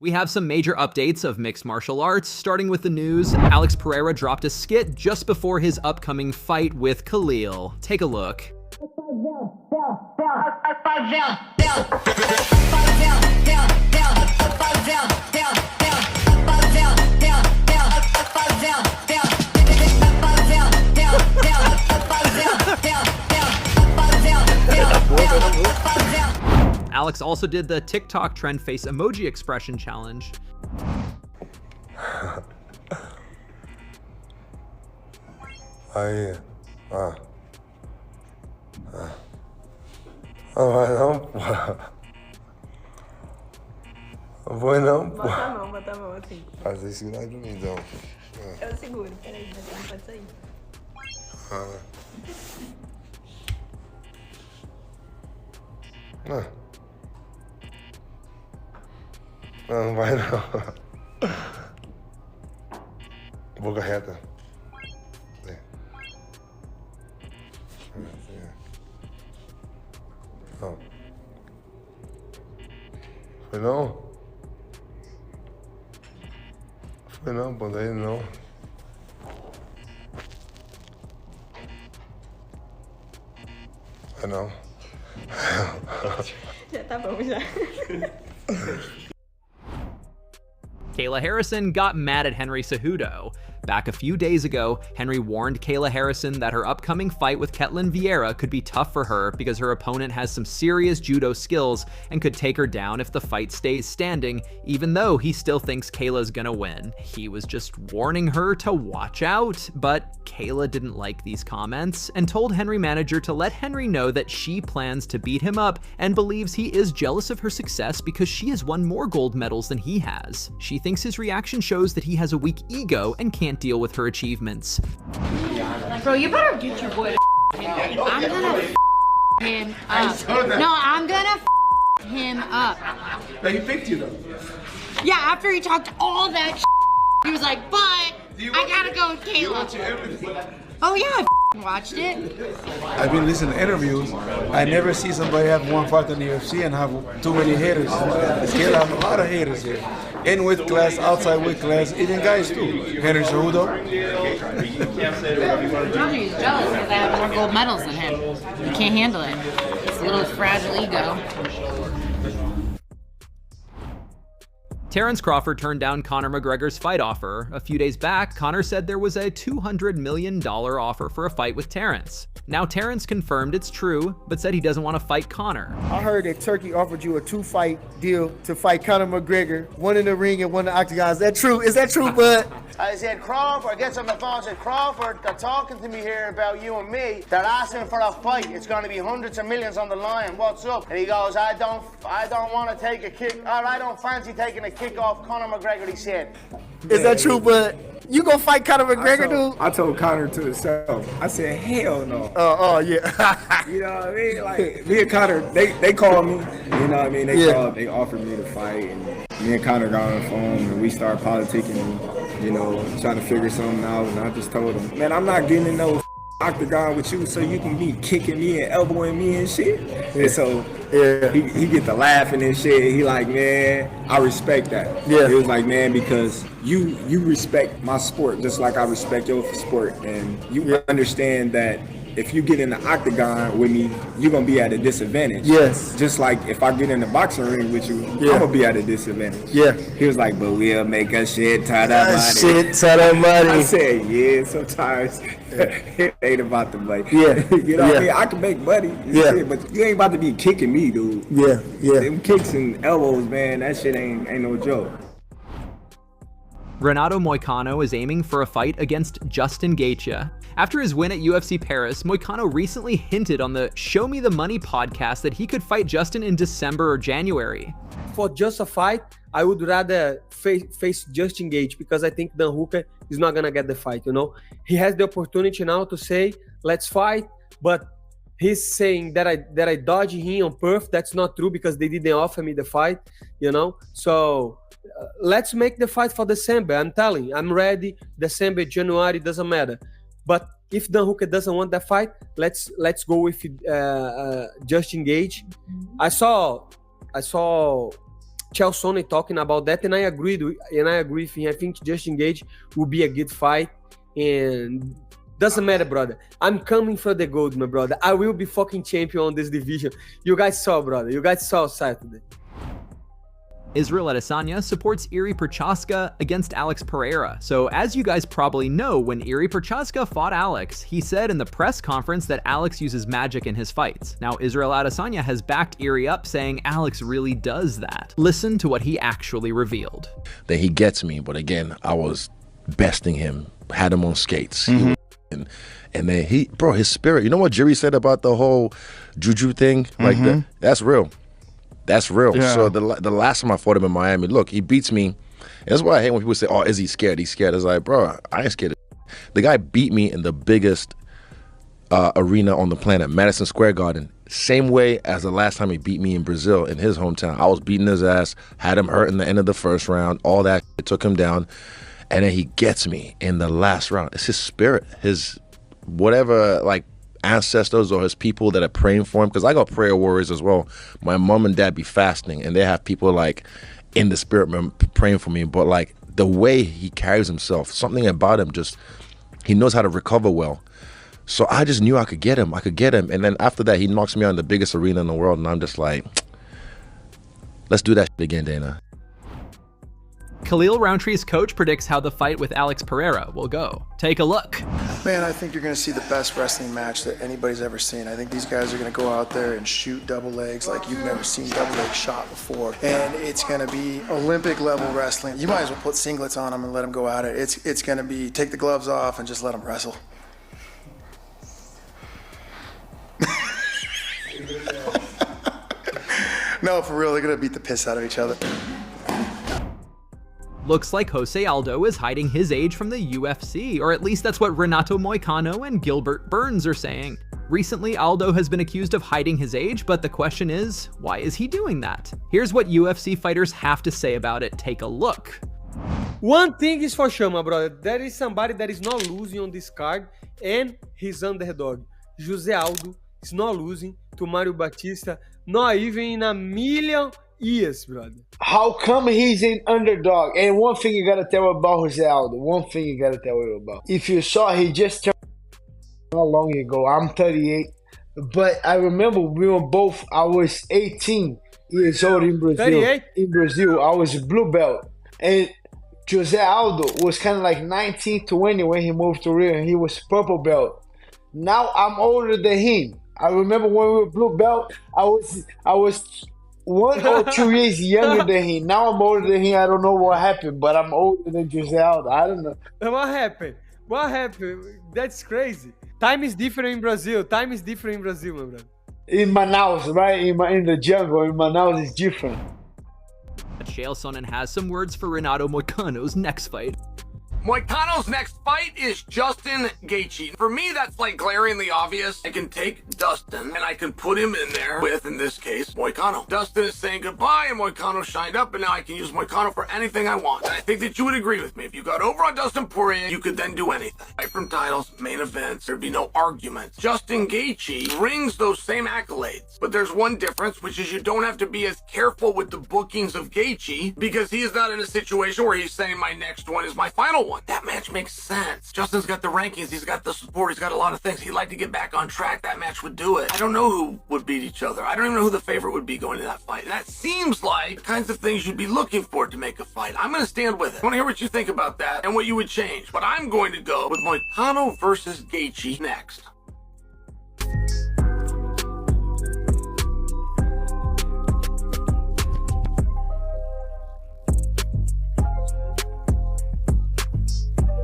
We have some major updates of mixed martial arts, starting with the news. Alex Pereira dropped a skit just before his upcoming fight with Khalil. Take a look. Alex also did the TikTok trend face emoji expression challenge. Bueno. Bota a mão assim. Faz isso aí pra mim, então. Eu seguro, peraí, mas não pode sair. Não vai não. Boca reta. Não. Foi não? Foi não, pô, daí não. Foi não. Já tá bom, já. Kayla Harrison got mad at Henry Cejudo. Back a few days ago, Henry warned Kayla Harrison that her upcoming fight with Ketlen Vieira could be tough for her because her opponent has some serious judo skills and could take her down if the fight stays standing, even though he still thinks Kayla's gonna win. He was just warning her to watch out, but Kayla didn't like these comments and told Henry manager to let Henry know that she plans to beat him up and believes he is jealous of her success because she has won more gold medals than he has. She thinks his reaction shows that he has a weak ego and can't deal with her achievements. Bro, you better get your boy to I'm gonna him up. No, I'm gonna him up. Now he picked you though. Yeah, after he talked all that he was like, but I gotta go with Kayla. Oh yeah, I watched it. I've been listening to interviews. I never see somebody have one fight in the UFC and have too many haters. Kayla have a lot of haters here. In weight class, outside weight class, even guys too. Henry Cejudo. I told you he's jealous because I have more gold medals than him. He can't handle it. It's a little fragile ego. Terence Crawford turned down Conor McGregor's fight offer. A few days back, Conor said there was a $200 million offer for a fight with Terence. Now Terence confirmed it's true, but said he doesn't want to fight Conor. I heard that Turkey offered you a 2-fight deal to fight Conor McGregor, one in the ring and one in the octagon. Is that true? Is that true, bud? I said, Crawford, I get on the phone, I said, Crawford, they're talking to me here about you and me. They're asking for a fight. It's going to be hundreds of millions on the line. What's up? And he goes, I don't want to take a kick, or I don't fancy taking a kick off Conor McGregor, he said. Is that true, bud? You gonna fight Conor McGregor, dude? I told Conor to himself. I said, hell no. Yeah. You know what I mean? Like, me and Conor, they called me. You know what I mean? They offered me to fight, and me and Conor got on the phone, and we started politicking, and, you know, trying to figure something out. And I just told him, man, I'm not getting in no octagon with you so you can be kicking me and elbowing me and shit. And so he get to laughing and shit. He like, man, I respect that. Yeah. He was like, man, because you respect my sport just like I respect your sport, and you understand that if you get in the octagon with me, you're gonna be at a disadvantage. Yes. Just like if I get in the boxing ring with you, I'm gonna be at a disadvantage. Yeah. He was like, but we'll make a shit ton of money. Shit ton of money. I said, yeah, sometimes it ain't about the money. Yeah. You know what I mean? I can make money. Yeah. But you ain't about to be kicking me, dude. Yeah. Them kicks and elbows, man, that shit ain't no joke. Renato Moicano is aiming for a fight against Justin Gaethje. After his win at UFC Paris, Moicano recently hinted on the Show Me the Money podcast that he could fight Justin in December or January. For just a fight, I would rather face Justin Gaethje because I think Dan Hooker is not gonna get the fight, you know? He has the opportunity now to say, let's fight, but he's saying that I dodged him on Perth. That's not true because they didn't offer me the fight, you know? So let's make the fight for December. I'm telling you, I'm ready. December, January, doesn't matter. But if Dan Hooker doesn't want that fight, let's go with Justin Gaethje. I saw Chael Sonnen talking about that, and I agree with him. I think Justin Gaethje will be a good fight, and doesn't matter, brother. I'm coming for the gold, my brother. I will be fucking champion on this division. You guys saw, brother. You guys saw Saturday. Israel Adesanya supports Iri Prochazka against Alex Pereira. So as you guys probably know, when Iri Prochazka fought Alex, he said in the press conference that Alex uses magic in his fights. Now Israel Adesanya has backed Iri up, saying Alex really does that. Listen to what he actually revealed. That he gets me, but again, I was besting him, had him on skates. And then his spirit, you know what Jerry said about the whole juju thing? Like that's real. That's real. Yeah. So the last time I fought him in Miami, look, he beats me. And that's why I hate when people say, oh, is he scared? He's scared. It's like, bro, I ain't scared. The guy beat me in the biggest arena on the planet, Madison Square Garden. Same way as the last time he beat me in Brazil, in his hometown. I was beating his ass, had him hurt in the end of the first round, all that, it took him down. And then he gets me in the last round. It's his spirit, his whatever, like, ancestors or his people that are praying for him, because I got prayer warriors as well. My mom and dad be fasting and they have people like in the spirit praying for me, but like the way he carries himself, something about him, just he knows how to recover well. So I just knew I could get him, and then after that he knocks me out in the biggest arena in the world, and I'm just like, let's do that shit again, Dana. Khalil Rountree's coach predicts how the fight with Alex Pereira will go. Take a look. Man, I think you're going to see the best wrestling match that anybody's ever seen. I think these guys are going to go out there and shoot double legs like you've never seen double legs shot before. And it's going to be Olympic level wrestling. You might as well put singlets on them and let them go at it. It's going to be take the gloves off and just let them wrestle. No, for real, they're going to beat the piss out of each other. Looks like José Aldo is hiding his age from the UFC, or at least that's what Renato Moicano and Gilbert Burns are saying. Recently, Aldo has been accused of hiding his age, but the question is, why is he doing that? Here's what UFC fighters have to say about it. Take a look. One thing is for sure, my brother. There is somebody that is not losing on this card, and he's underdog. José Aldo is not losing to Mario Batista, not even in a million years, brother. How come he's an underdog? And one thing you gotta tell about José Aldo, if you saw, he just turned not long ago. I'm 38, but I remember we were both, I was 18 years old in Brazil. 38? In Brazil, I was blue belt. And José Aldo was kind of like 19, 20 when he moved to Rio, and he was purple belt. Now I'm older than him. I remember when we were blue belt, I was 1 or 2 years younger than him. Now I'm older than him. I don't know what happened, but I'm older than José Aldo. I don't know. What happened? What happened? That's crazy. Time is different in Brazil. Time is different in Brazil, my brother. In Manaus, right? In the jungle, in Manaus, it's different. Chael Sonnen has some words for Renato Moicano's next fight. Moicano's next fight is Justin Gaethje. For me, that's like glaringly obvious. I can take Dustin and I can put him in there with, in this case, Moicano. Dustin is saying goodbye and Moicano shined up, and now I can use Moicano for anything I want. And I think that you would agree with me. If you got over on Dustin Poirier, you could then do anything. Fight from titles, main events, there'd be no arguments. Justin Gaethje brings those same accolades, but there's one difference, which is you don't have to be as careful with the bookings of Gaethje because he is not in a situation where he's saying my next one is my final one. That match makes sense. Justin's got the rankings, he's got the support, he's got a lot of things. He'd like to get back on track. That match would do it. I don't know who would beat each other. I don't even know who the favorite would be going to that fight. And that seems like the kinds of things you'd be looking for to make a fight. I'm going to stand with it. I want to hear what you think about that and what you would change. But I'm going to go with Moicano versus Gaethje next.